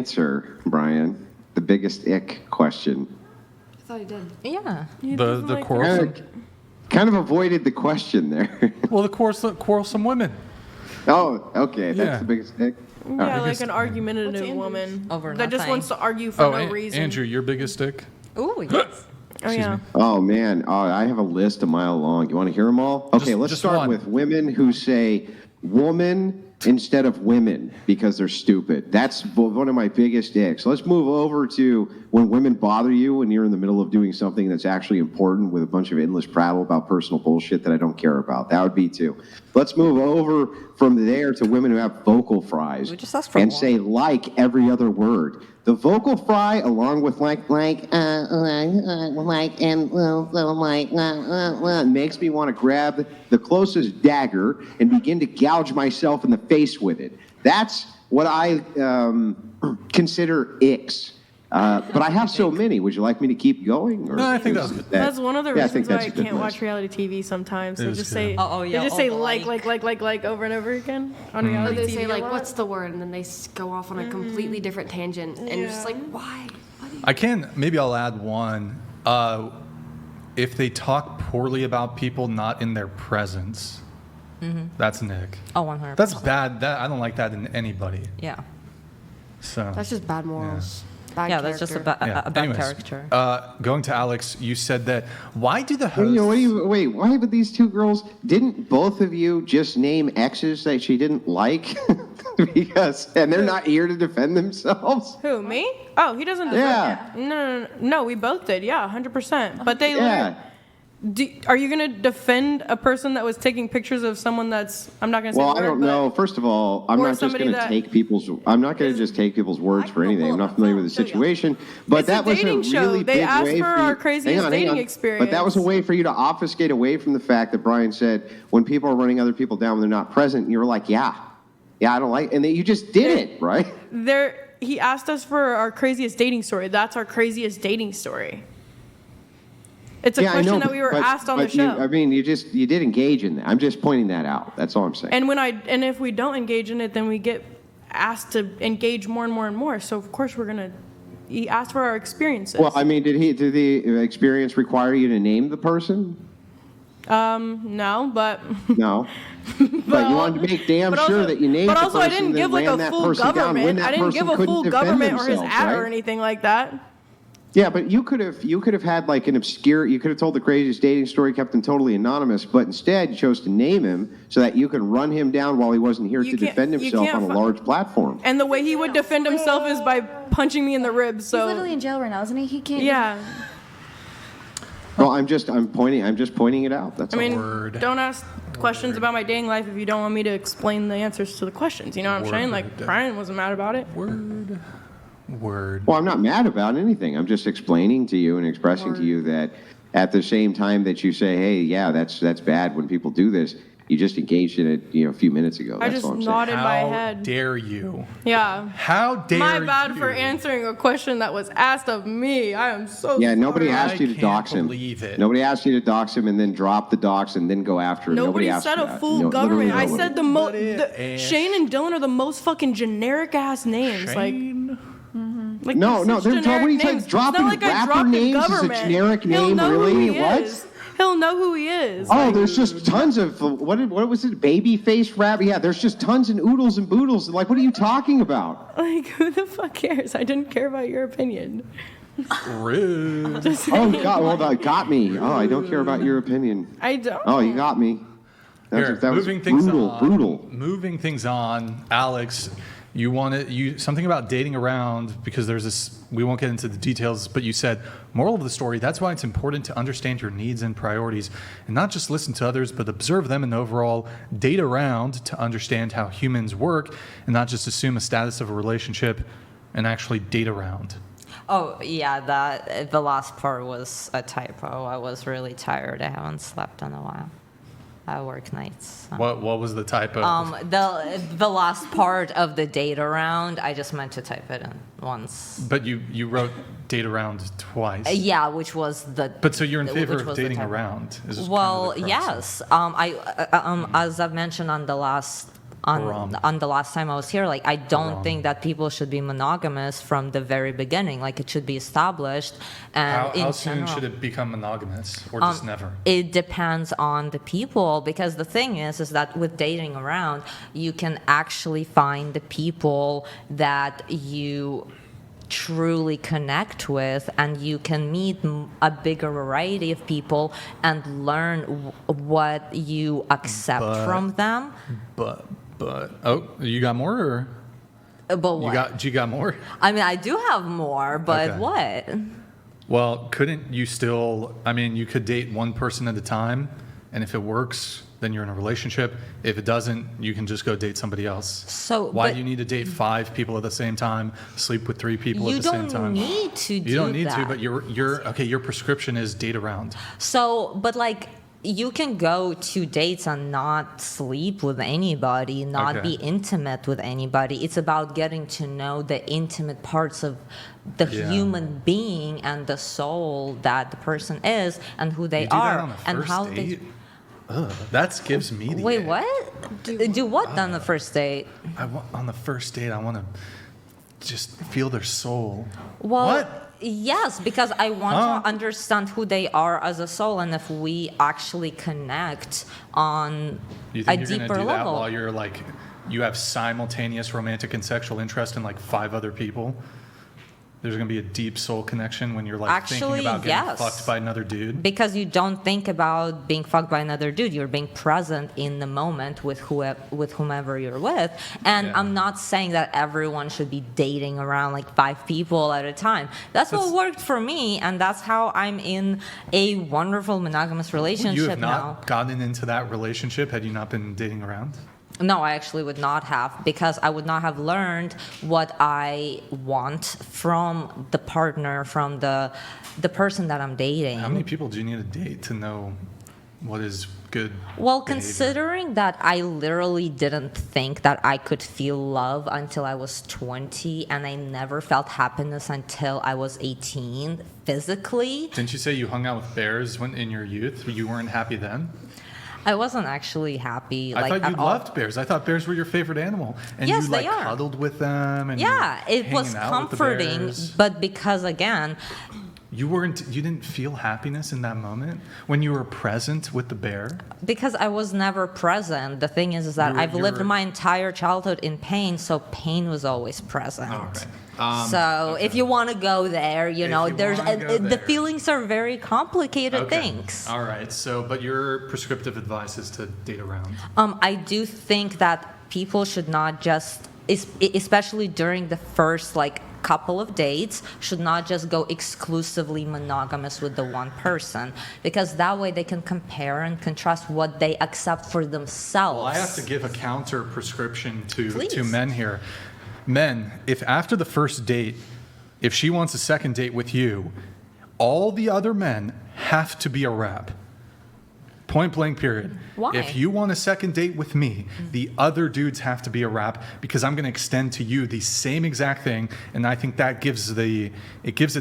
answer, Brian. The biggest ick question. I thought he did. Yeah. The quarrelsome. Kind of avoided the question there. Well, the quarrelsome women. Oh, okay. That's Yeah. the biggest ick. Yeah, like an argumentative woman Over that just nothing. wants to argue for no reason. Andrew, your biggest stick? Ooh, yes. Oh yeah. Oh man, I have a list a mile long. You want to hear them all? Okay, let's just start one. with women who say woman instead of women because they're stupid. That's one of my biggest icks. Let's move over to when women bother you when you're in the middle of doing something that's actually important with a bunch of endless prattle about personal bullshit that I don't care about. That would be two. Let's move over from there to women who have vocal fries We just asked for and one. say like every other word. The vocal fry, along with makes me want to grab the closest dagger and begin to gouge myself in the face with it. That's what I consider icks. But I have so many. Would you like me to keep going? Or No, I think that was good. That's one of the Yeah, I think reasons why that's I a good can't list. watch reality TV sometimes. It They was just good. say, Oh, yeah, they just all say the like over and over again on Or reality they TV. say a like, lot. "What's the word?" and then they go off on a completely different tangent, and you're just like, "Why? Maybe I'll add one. If they talk poorly about people not in their presence, that's an ick. Oh, 100%. That's bad. I don't like that in anybody. Yeah. So That's just bad morals." Bad Yeah, that's just a, character. a bad Anyways, character. going to Alex, you said that. Why do the Well, hosts? wait, why would these two girls, didn't both of you just name exes that she didn't like? And they're not here to defend themselves? Who, me? Oh, he doesn't. Yeah. No, we both did. Yeah, 100%. But they Yeah. are you going to defend a person that was taking pictures of someone that's, I'm not going to say Well, the I word, don't but- know. First of all, I'm Or not just somebody going to that take people's. I'm not going to just take people's words for anything. I'm not familiar with the situation, but It's that a was dating a show. really They big asked way for you. our craziest Hang on. dating But that was a experience. way for you to obfuscate away from the fact that Brian said when people are running other people down when they're not present, you were like, yeah, I don't like, and then you just did it, right? He asked us for our craziest dating story. That's our craziest dating story. It's a Yeah, I question know, that we were but- asked on the but show. you did engage in that. I'm just pointing that out. That's all I'm saying. And if we don't engage in it, then we get asked to engage more and more and more. So of course he asked for our experiences. Well, I mean, did the experience require you to name the person? No, but No. But you wanted to make damn but sure also- that you named but the also person I didn't that give like ran a that full person down when government. that I didn't give person a couldn't full defend government or his themselves, ad right? or anything like that. Yeah, but you could have had like an obscure. You could have told the craziest dating story, kept him totally anonymous, but instead you chose to name him so that you could run him down while he wasn't here You to can't- defend you himself can't on a fu- large platform. And the way he would defend himself is by punching me in the ribs. He's So literally in jail right now, isn't he? He can't. yeah, Well, I'm just pointing it out. That's I all. mean, Word. don't ask questions about my dating life if you don't want me to explain the answers to the questions. You know what I'm saying? Like Word. Brian wasn't mad about it. Word. Well, I'm not mad about anything. I'm just explaining to you and expressing to you that at the same time that you say, hey, yeah, that's bad when people do this, you just engaged in it, a few minutes ago. I That's just all I'm nodded my How head. dare you? Yeah. How dare My bad you? for answering a question that was asked of me. I am so saying. Yeah, nobody sorry. asked you to can't dox him. believe it. Nobody asked you to dox him and then drop the dox and then go after him. Nobody asked said for a that. full No, government. I literally said nobody. Shane and Dylan are the most fucking generic ass names. Shane? Like No, such they're generic what are you names. talking? It's Dropping not like I rapper dropped a names is a government. generic He'll name, know really? Who he What? is. He'll know who he is. Oh, there's just tons of what was it? Baby face rap? Yeah, there's just tons and oodles and boodles. Like, what are you talking about? Like, who the fuck cares? I didn't care about your opinion. Rude. Just Oh saying. God, well that got me. Oh, I don't care about your opinion. I don't. Oh, you got me. Here, That was moving things brutal, on. brutal. Moving things on, Alex. You something about dating around because there's this. We won't get into the details, but you said moral of the story. That's why it's important to understand your needs and priorities, and not just listen to others, but observe them and overall date around to understand how humans work, and not just assume a status of a relationship, and actually date around. Oh, yeah, the last part was a typo. I was really tired. I haven't slept in a while. I work nights. So. What was the typo? The last part of the date around, I just meant to type it in once. But you wrote date around twice. Yeah, which was the. But so you're in favor which of was the dating typo. around? Is Well, kind of the crux of it. yes. As I've mentioned on the last on the last time I was here. Like, I don't Haram. think that people should be monogamous from the very beginning. Like, it should be established. And How soon should it become monogamous, or just never? It depends on the people, because the thing is that with dating around, you can actually find the people that you truly connect with, and you can meet a bigger variety of people and learn what you accept from them. But oh, you got more, or But what? you got more? I mean, I do have more, but Okay. what? Well, couldn't you still? I mean, you could date one person at a time, and if it works, then you're in a relationship. If it doesn't, you can just go date somebody else. So, why but- do you need to date 5 people at the same time, sleep with 3 people at You the same don't time? need to do that. You don't need to, but you're okay. Your prescription is date around. So, but like, you can go to dates and not sleep with anybody, not Okay. be intimate with anybody. It's about getting to know the intimate parts of the Yeah. human being and the soul that the person is and who they You do are that on a and first how date? Ugh, that gives me the Wait, ick. what? Do what on the first date? On the first date, I want to just feel their soul. Well, What? yes, because I want Huh? to understand who they are as a soul, and if we actually connect on You a think you're going deeper to do that level. while you're like, you have simultaneous romantic and sexual interest in like 5 other people? There's going to be a deep soul connection when you're like Actually, thinking about getting yes. fucked by another dude? Because you don't think about being fucked by another dude. You're being present in the moment with whomever you're with. And Yeah. I'm not saying that everyone should be dating around like 5 people at a time. That's what worked for me, and that's how I'm in a wonderful monogamous relationship You have not now. gotten into that relationship had you not been dating around? No, I actually would not have, because I would not have learned what I want from the partner, from the person that I'm dating. How many people do you need to date to know what is good Well, behavior? considering that I literally didn't think that I could feel love until I was 20, and I never felt happiness until I was 18 physically, Didn't you say you hung out with bears when in your youth? You weren't happy then? I wasn't actually happy. I like, thought at you all. loved bears. I thought bears were your favorite animal. And Yes, you they like are. cuddled with them and Yeah, you it were was hanging out with the comforting, bears. but because again, You didn't feel happiness in that moment when you were present with the bear? because I was never present. The thing is that You're- I've lived you're- my entire childhood in pain, so pain was always present. All right. So if you want to go there, you know, you there's wanna go the there. feelings are very complicated Okay. things. All right. So, but your prescriptive advice is to date around. I do think that people should not just, especially during the first like couple of dates, should not just go exclusively monogamous with the one person, because that way they can compare and contrast what they accept for themselves. Well, I have to give a counter prescription to Please. men here. Men, if after the first date, if she wants a second date with you, all the other men have to be a rap. Point blank, period. Why? If you want a second date with me, the other dudes have to be a rap, because I'm going to extend to you the same exact thing, and I think that gives it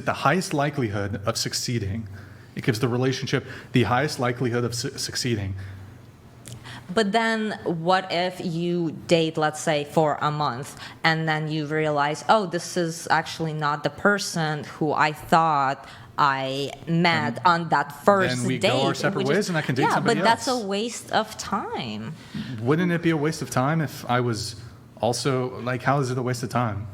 the highest likelihood of succeeding. It gives the relationship the highest likelihood of succeeding. But then what if you date, let's say, for a month, and then you realize, oh, this is actually not the person who I thought I met on that first then we date. go our separate which is- ways and I can date yeah, somebody but that's a else. waste of time. Wouldn't it be a waste of time if I was also, like, how is it a waste of time?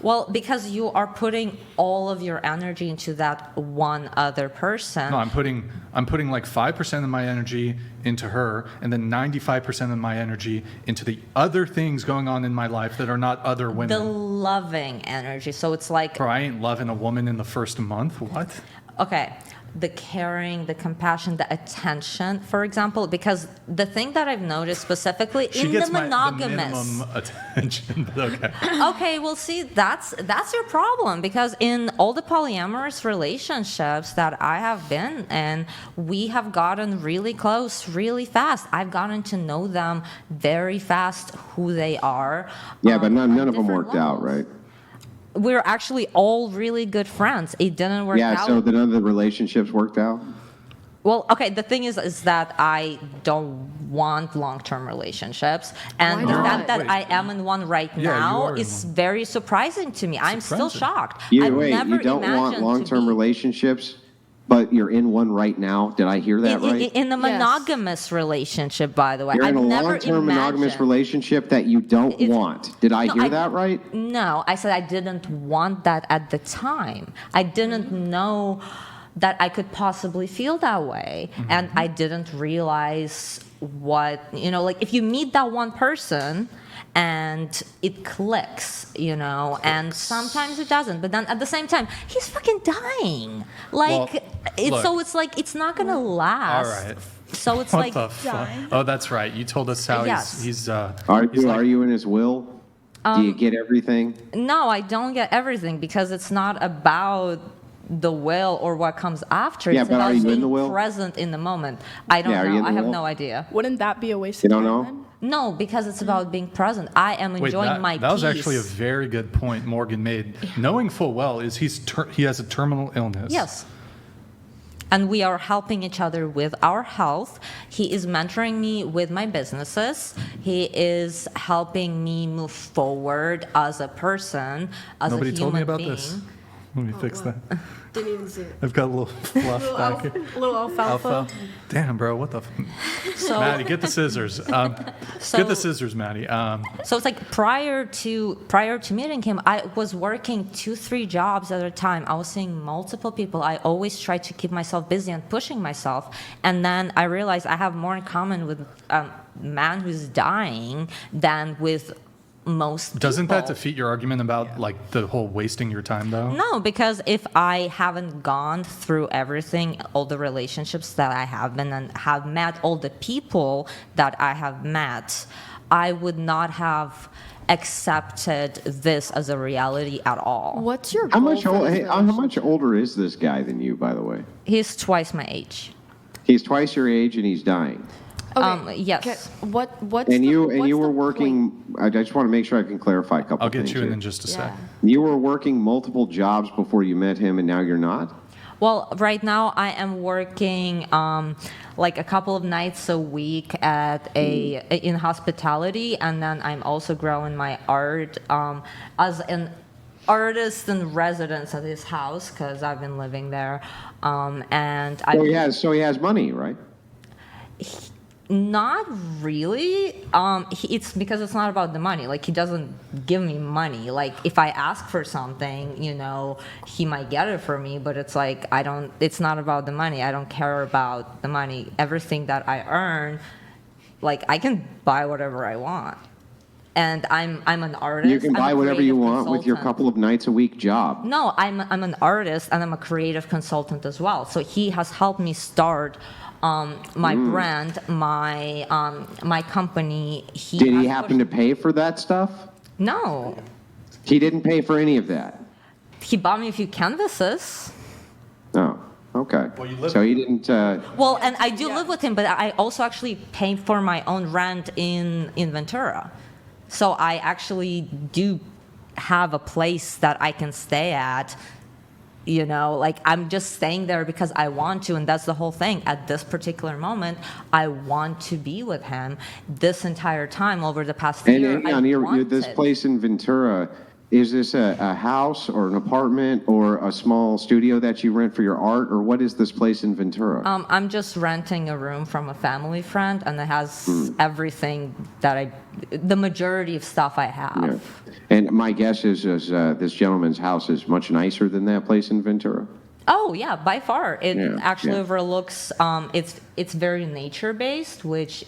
Well, because you are putting all of your energy into that one other person. No, I'm putting like 5% of my energy into her, and then 95% of my energy into the other things going on in my life that are not other women. The loving energy. So it's like, Bro, I ain't loving a woman in the first month. What? okay, the caring, the compassion, the attention, for example, because the thing that I've noticed specifically She in gets the the monogamous. minimum attention, but okay. Okay, well, see, that's your problem, because in all the polyamorous relationships that I have been in, we have gotten really close really fast. I've gotten to know them very fast, who they are. Yeah, but none on of them different worked out, levels. right? We're actually all really good friends. It didn't work Yeah, out. so none of the relationships worked out? Well, okay, the thing is that I don't want long-term relationships, and Why the not? fact that Wait. I am in one right Yeah, you now are in is one. very surprising to me. I'm still Surprising. shocked. You I've wait, never you don't want imagined to long-term be- relationships, but you're in one right now. Did I hear that right? in a Yes. monogamous relationship, by the way. You're in I've a never long-term monogamous imagined- relationship that you don't It's- want. Did I No, hear that right? No, I said I didn't want that at the time. I didn't know that I could possibly feel that way. And I didn't realize what, like if you meet that one person and it clicks, and sometimes it doesn't. But then at the same time, he's fucking dying. Like, Well, look. it's like, it's not going to last. All right. So it's What like, the fuck? Oh, that's right. You told us how Yes. he's Are he's you like- are you in his will? Do you get everything? no, I don't get everything because it's not about the will or what comes after. Yeah, It's but about are you in being the will? present in the moment. I don't Yeah, are you know. in the I have will? no idea. Wouldn't that be a waste You of don't time know? then? No, because it's about being present. I am Wait, enjoying my that was peace. actually a very good point Morgan made. Knowing full well is he has a terminal illness. Yes. And we are helping each other with our health. He is mentoring me with my businesses. He is helping me move forward as a person, as Nobody a human told me about being. this. Let me fix that. Didn't even see it. I've got a little fluff back here. Little alfalfa. Damn, bro, what the? So, Maddie, get the scissors. So- Get the scissors, Maddie. So it's like prior to meeting him, I was working 2-3 jobs at a time. I was seeing multiple people. I always tried to keep myself busy and pushing myself. And then I realized I have more in common with a man who's dying than with most Doesn't that people. defeat your argument about like the whole wasting your time though? No, because if I haven't gone through everything, all the relationships that I have been and have met all the people that I have met, I would not have accepted this as a reality at all. What's your How goal much for old, this hey, how much older is this guy than you, by the way? He's twice my age. He's twice your age and he's dying. Okay. Yes. Okay, what's And the, you what's were the working. point? I just want to make sure I can clarify a couple I'll get things you in here. in just a Yeah. sec. You were working multiple jobs before you met him, and now you're not. Well, right now I am working like a couple of nights a week at in hospitality, and then I'm also growing my art as an artist in residence at his house because I've been living there, and I. So he has money, right? Not really. It's because it's not about the money. Like he doesn't give me money. Like if I ask for something, he might get it for me. But it's like I don't. It's not about the money. I don't care about the money. Everything that I earn, like I can buy whatever I want. And I'm an artist. You can I'm a buy whatever you creative want with your consultant. couple of nights a week job. No, I'm an artist and I'm a creative consultant as well. So he has helped me start my brand, my company. Did he happen to pay for that stuff? No, He didn't pay for any of that. he bought me a few canvases. Oh, okay. Well, you live- So he didn't. Well, and I do live with him, but I also actually pay for my own rent in Ventura. So I actually do have a place that I can stay at. Like I'm just staying there because I want to, and that's the whole thing. At this particular moment, I want to be with him. This entire time over the past And year, hang on, this wanted- place in Ventura, is this a house or an apartment or a small studio that you rent for your art, or what is this place in Ventura? I'm just renting a room from a family friend, and it has everything that the majority of stuff I have. Yeah. And my guess is this gentleman's house is much nicer than that place in Ventura. Oh yeah, by far. It Yeah, actually yeah. overlooks. It's very nature based, which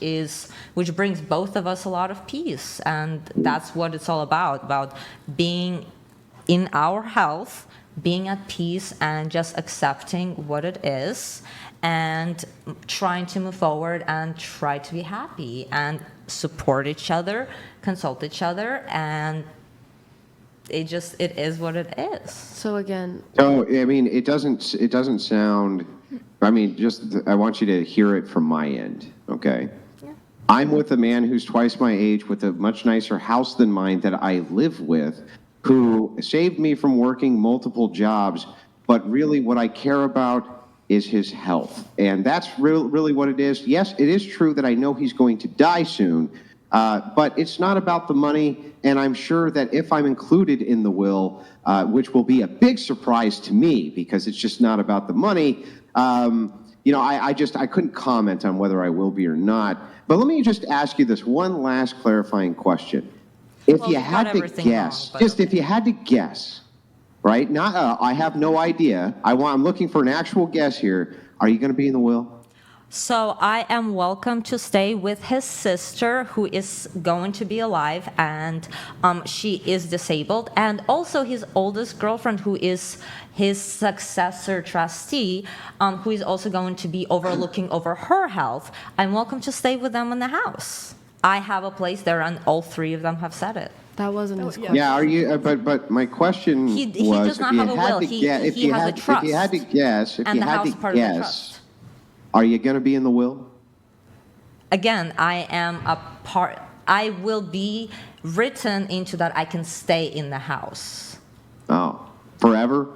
brings both of us a lot of peace, and that's what it's all about being in our health, being at peace, and just accepting what it is, and trying to move forward and try to be happy and support each other, consult each other, and it is what it is. So again, So I mean, it doesn't sound. I mean, I want you to hear it from my end, okay? Yeah. I'm with a man who's twice my age, with a much nicer house than mine that I live with, who saved me from working multiple jobs. But really, what I care about is his health. And that's really what it is. Yes, it is true that I know he's going to die soon, but it's not about the money. And I'm sure that if I'm included in the will, which will be a big surprise to me because it's just not about the money, I couldn't comment on whether I will be or not. But let me just ask you this one last clarifying question. If you had to guess, if you had to guess, right? Not, I have no idea. I'm looking for an actual guess here. Are you going to be in the will? So I am welcome to stay with his sister, who is going to be alive, and she is disabled, and also his oldest girlfriend, who is his successor trustee, who is also going to be looking over her health. I'm welcome to stay with them in the house. I have a place there, and all three of them have said it. That wasn't his question. Yeah, are you? But my question He was, does not have a will. He has a trust. If you had to guess, And the house is part of the trust. are you going to be in the will? Again, I will be written into that I can stay in the house. Oh, forever?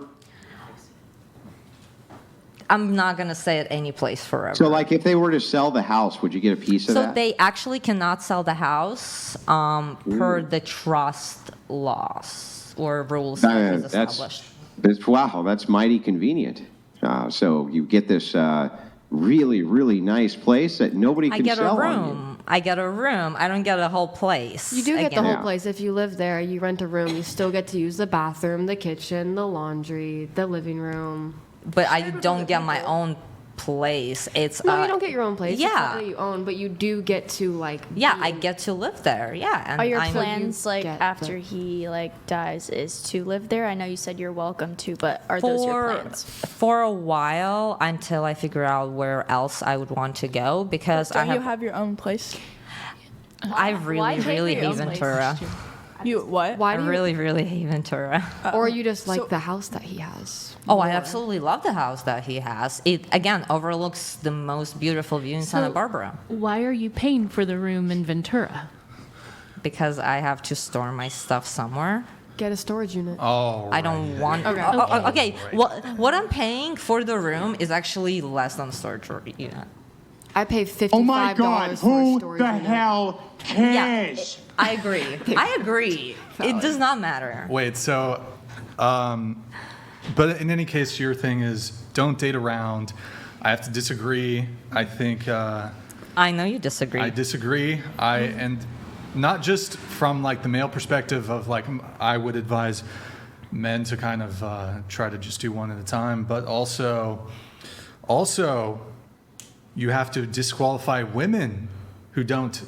I'm not going to stay at any place forever. So, like, if they were to sell the house, would you get a piece of that? So they actually cannot sell the house per the trust laws or rules that was established. Wow, that's mighty convenient. So you get this really, really nice place that nobody can sell on you. I get a room. I don't get a whole place. You do get the Again. whole place. If you live there, you rent a room, you still get to use the bathroom, the kitchen, the laundry, the living room. But I don't get my own place. It's No, you don't get your own place. Yeah. It's not that you own, but you do get to I get to live there. Yeah. And Are your I'm- plans like get after the- he dies is to live there? I know you said you're welcome to, but are those your plans? For a while until I figure out where else I would want to go because Don't I you have your own place? I really hate Ventura. You what? Why I do you, really hate Ventura. or you just like the house that he has? Oh, I absolutely love the house that he has. It again overlooks the most beautiful view in Santa Barbara Why are you paying for the room in Ventura? because I have to store my stuff somewhere. Get a storage unit. Oh, I don't want. Okay. Okay. What I'm paying for the room is actually less than storage unit. I pay $55 Oh my God, for a who storage the unit. hell cares? I agree. I agree. It does not matter. Wait, so, but in any case, your thing is don't date around. I have to disagree. I think I know you disagree. I disagree. And not just from the male perspective of I would advise men to kind of try to just do one at a time, but also you have to disqualify women who don't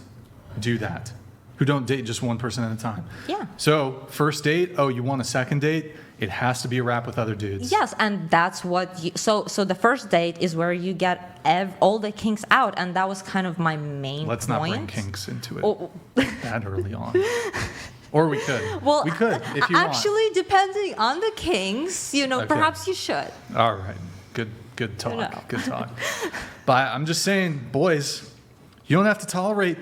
do that, who don't date just one person at a time. Yeah. So first date, you want a second date? It has to be a wrap with other dudes. Yes, and that's what you. So the first date is where you get all the kinks out, and that was kind of my main point. Let's not bring kinks into it Oh. that early on. Or we could. Well, we could if you actually, depending on the kinks, Okay. perhaps you should. want. All right. Good talk. No. Good talk. But I'm just saying, boys, you don't have to tolerate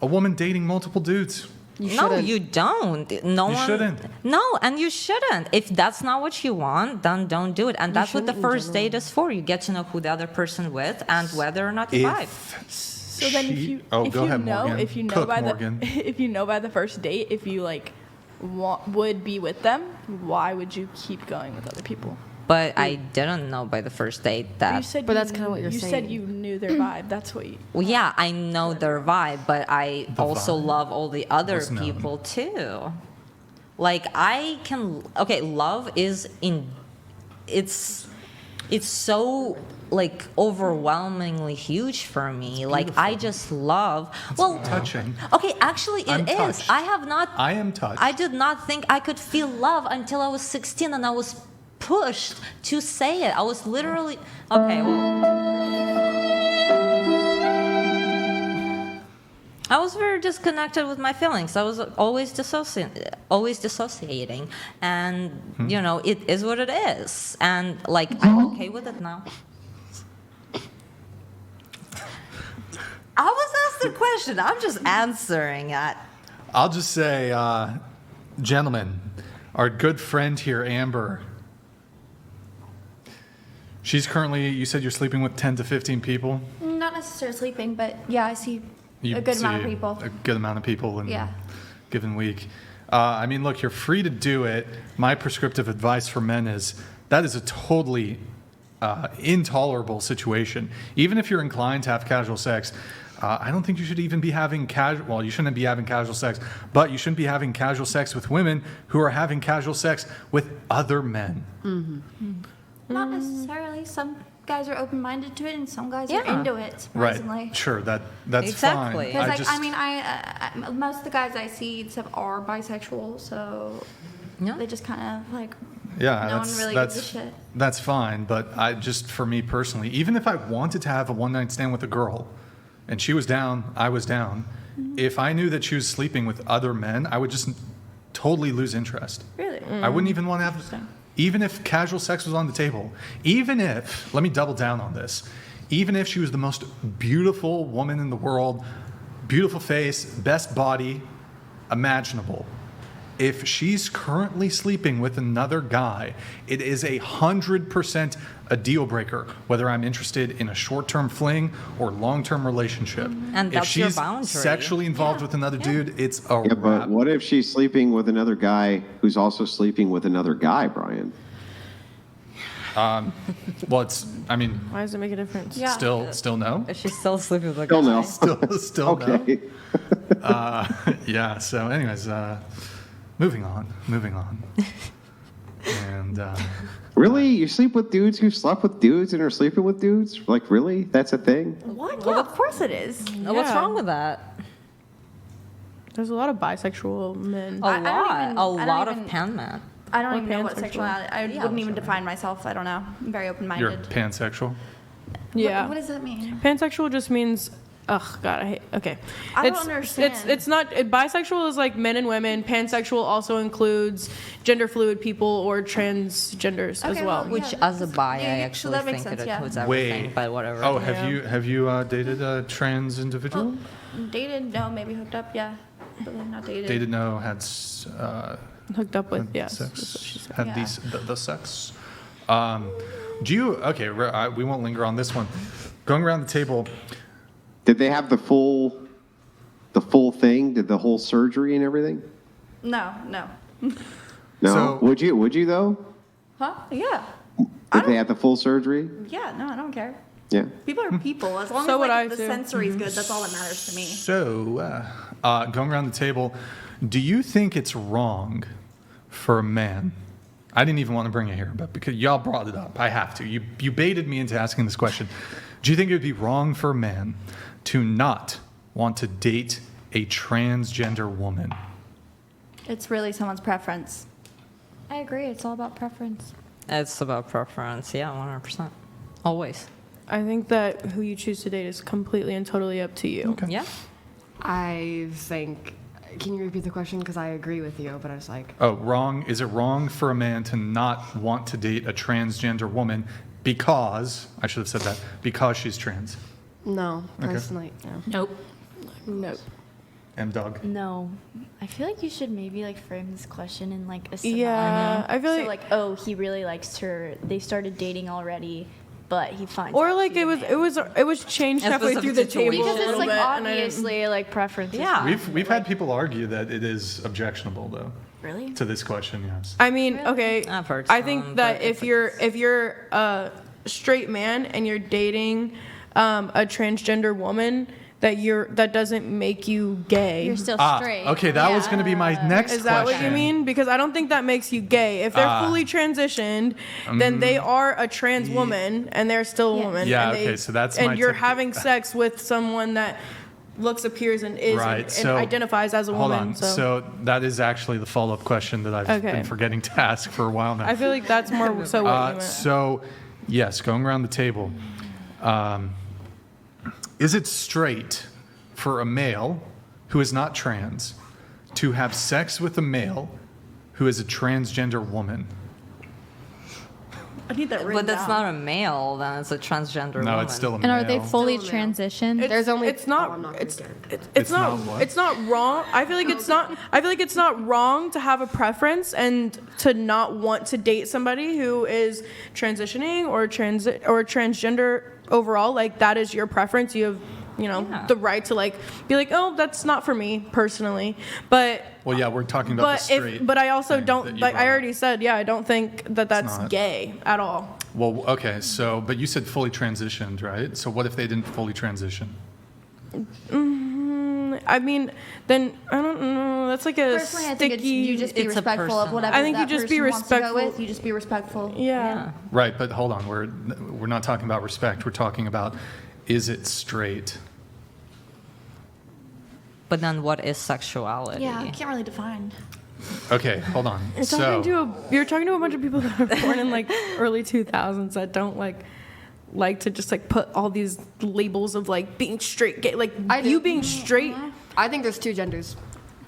a woman dating multiple dudes. No, you don't. No You one. shouldn't. No, and you shouldn't. If that's not what you want, then don't do it. And that's what the shouldn't in first date is for. You get to know who the other person with and whether or not you vibe. So then, if you go if ahead, you know Morgan. if you know Cook, by Morgan. the if you know by the first date if you would be with them, why would you keep going with other people? But I didn't know by the first date You that. said, But you that's kinda what you're You said saying. you knew their vibe. That's what you. Well, yeah, I know their vibe, but I also vibe love all the other was known. people too. Love is it's so overwhelmingly huge for me. I just love. touching. Okay, actually, I'm it is. touched. I have not. I am touched. I did not think I could feel love until I was 16, and I was pushed to say it. I was literally okay. I was very disconnected with my feelings. I was always dissociating, and it is what it is. And I'm okay with it now. I was asked a question. I'm just answering it. I'll just say, gentlemen, our good friend here, Amber, She's currently, you said you're sleeping with 10 to 15 people? Not necessarily sleeping, but yeah, I see You a good see amount of people. A good amount of people in Yeah. a given week. I mean, look, you're free to do it. My prescriptive advice for men is that is a totally intolerable situation. Even if you're inclined to have casual sex, I don't think you should even be having casual, well, you shouldn't be having casual sex, but you shouldn't be having casual sex with women who are having casual sex with other men. Not necessarily. Some guys are open-minded to it, and some guys are Yeah. into it. Surprisingly. Right. Sure, that's Exactly. fine. Because most of the guys I see are bisexual, so Yeah. they just kind of like. Yeah, No one really gives a shit. That's fine, but for me personally, even if I wanted to have a one-night stand with a girl, and she was down, I was down, if I knew that she was sleeping with other men, I would just totally lose interest. Really? I wouldn't even want to have, even if casual sex was on the table, even if, let me double down on this, even if she was the most beautiful woman in the world, beautiful face, best body imaginable, if she's currently sleeping with another guy, it is 100% a deal breaker, whether I'm interested in a short-term fling or long-term relationship. And if that's your she's boundary. sexually involved with another dude, it's a Yeah, wrap. but what if she's sleeping with another guy who's also sleeping with another guy, Brian? Well, Why does it make a difference? Yeah. still no. If she's still sleeping with a Still guy. no. Still no. Okay. Yeah. So, anyways, moving on. And Really? You sleep with dudes who slept with dudes and are sleeping with dudes? Like, really? That's a thing? What? Yeah, of course it is. What's Yeah. wrong with that? There's a lot of bisexual men. A I don't lot. even- A I don't lot of even- pan men. I don't Or even know what pansexual. sexuality. I wouldn't even define myself. I don't know. I'm very you're open-minded. pansexual. Yeah. What does that mean? Pansexual just means, God, I hate. Okay. I don't understand. It's not. Bisexual is like men and women. Pansexual also includes gender fluid people or transgenders as Okay, well. well, Which, Yeah, as a that's- bi, I yeah, so actually that makes think it sense, yeah. includes everything, Wait. but whatever. Oh, Yeah. have you dated a trans individual? Dated? No, maybe hooked up. Yeah, but not dated. Dated? No. Had Hooked up with, had yes. That's what she sex. said. Had Yeah. the sex. Do you? Okay, we won't linger on this one. Going around the table. Did they have the full thing? Did the whole surgery and everything? No. No. So- Would you though? Huh? Yeah. Did they have the full surgery? Yeah. No, I don't care. Yeah. People are people. As long So as would I, the too. sensory is good, that's all that matters to me. So, going around the table, do you think it's wrong for a man? I didn't even want to bring it here, but because y'all brought it up, I have to. You baited me into asking this question. Do you think it would be wrong for a man to not want to date a transgender woman? It's really someone's preference. I agree. It's all about preference. It's about preference. Yeah, 100%. Always. I think that who you choose to date is completely and totally up to you. Okay. Yeah. I think. Can you repeat the question? Because I agree with you, but I was like, Oh, wrong. Is it wrong for a man to not want to date a transgender woman because, I should have said that, because she's trans? no, Okay. personally, no. Nope. Nope. And Doug? No. I feel like you should maybe like frame this question in like a scenario. Yeah, I feel So like, oh, he really likes her. They started dating already, but he finds or out like she's a man. it was changed A halfway specific through the table situation. a Because it's little like bit, and I didn't- obviously like preference. Yeah. We've had people argue that it is objectionable, though, Really? to this question, yes. I mean, okay. I've heard I some, think that but if you're a straight man and you're dating a transgender woman, that doesn't make you gay. You're still straight. Okay, that was going to be my next Is question. that what you mean? Because I don't think that makes you gay. If they're fully transitioned, then they are a trans woman and they're still a Yeah. woman. Yeah, and okay, so that's and my you're tip. having sex with someone that looks, appears, and is Right, and so identifies as a hold woman. on. So that is actually the follow-up question that I've Okay. been forgetting to ask for a while now. I feel like that's more so what you meant. So, yes, going around the table, is it straight for a male who is not trans to have sex with a male who is a transgender woman? I need that written But that's down. not a male, then it's a transgender woman. No, it's still a And male. are they fully Still a male. transitioned? There's only. It's not. Oh, I'm not gonna get into it. It's not not. what? It's not wrong. I feel like it's not. I feel like it's not wrong to have a preference and to not want to date somebody who is transitioning or transgender overall. Like that is your preference. You have, Yeah. the right to like be like, oh, that's not for me personally. But Well, yeah, we're talking about the straight. but I also thing don't that you like. I brought up. already said, yeah, I don't think that that's not. gay at all. Well, okay, so, but you said fully transitioned, right? So what if they didn't fully transition? I mean, then I don't know. That's like a Personally, I sticky. think it's, you just be It's a respectful of person. whatever I think you that just be person wants to go respectful. with. You just be respectful. yeah. Right, but hold on, we're not talking about respect. We're talking about, is it straight? But then what is sexuality? Yeah, I can't really define. Okay, hold on. You're talking to a bunch of people that are born in like early 2000s that don't like to just like put all these labels of like being straight gay, like I do. you being straight. I think there's two genders.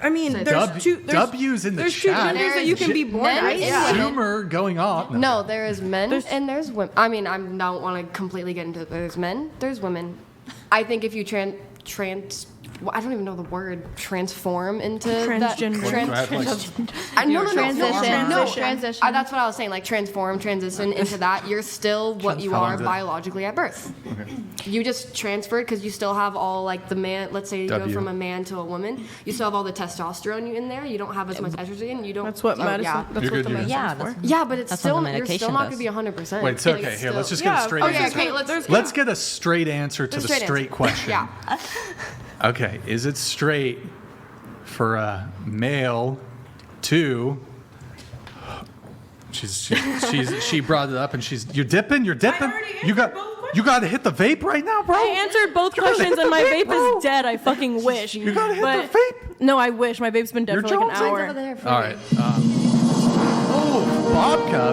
I mean, Say there's two. There's, W's in the there's chat. two genders that you can be born Men as. and Yeah. women. Zoomer going off. No, there is men and there's women. I mean, I don't want to completely get into it. There's men, there's women. I think if you well, I don't even know the word, transform into Transgender. No, Transition. No, Transition. that's what I was saying. Like transform, transition into that. You're still what you are Transformed. biologically at birth. You just transferred because you still have all like the man. Let's say you go W. from a man to a woman. You still have all the testosterone in there. You don't have as much estrogen. You don't. That's what medicine. Yeah. That's You're what good, the you're good. medicine's Yeah, for. Yeah, but it's That's what still the you're medication still not does. gonna be 100%. Wait, it's okay. Here, let's just get a Yeah, straight okay, answer. okay, let's- Let's get a straight answer to the straight question. Yeah. Okay, is it straight for a male to? She brought it up and you're dipping. already answered You got both you got to hit the vape right now, bro. I answered both questions and my vape is dead. I fucking wish. You gotta hit But- the vape. No, I wish. My vape's been dead You're for like an jonesing hour. Over there for All right. Oh, Bobka.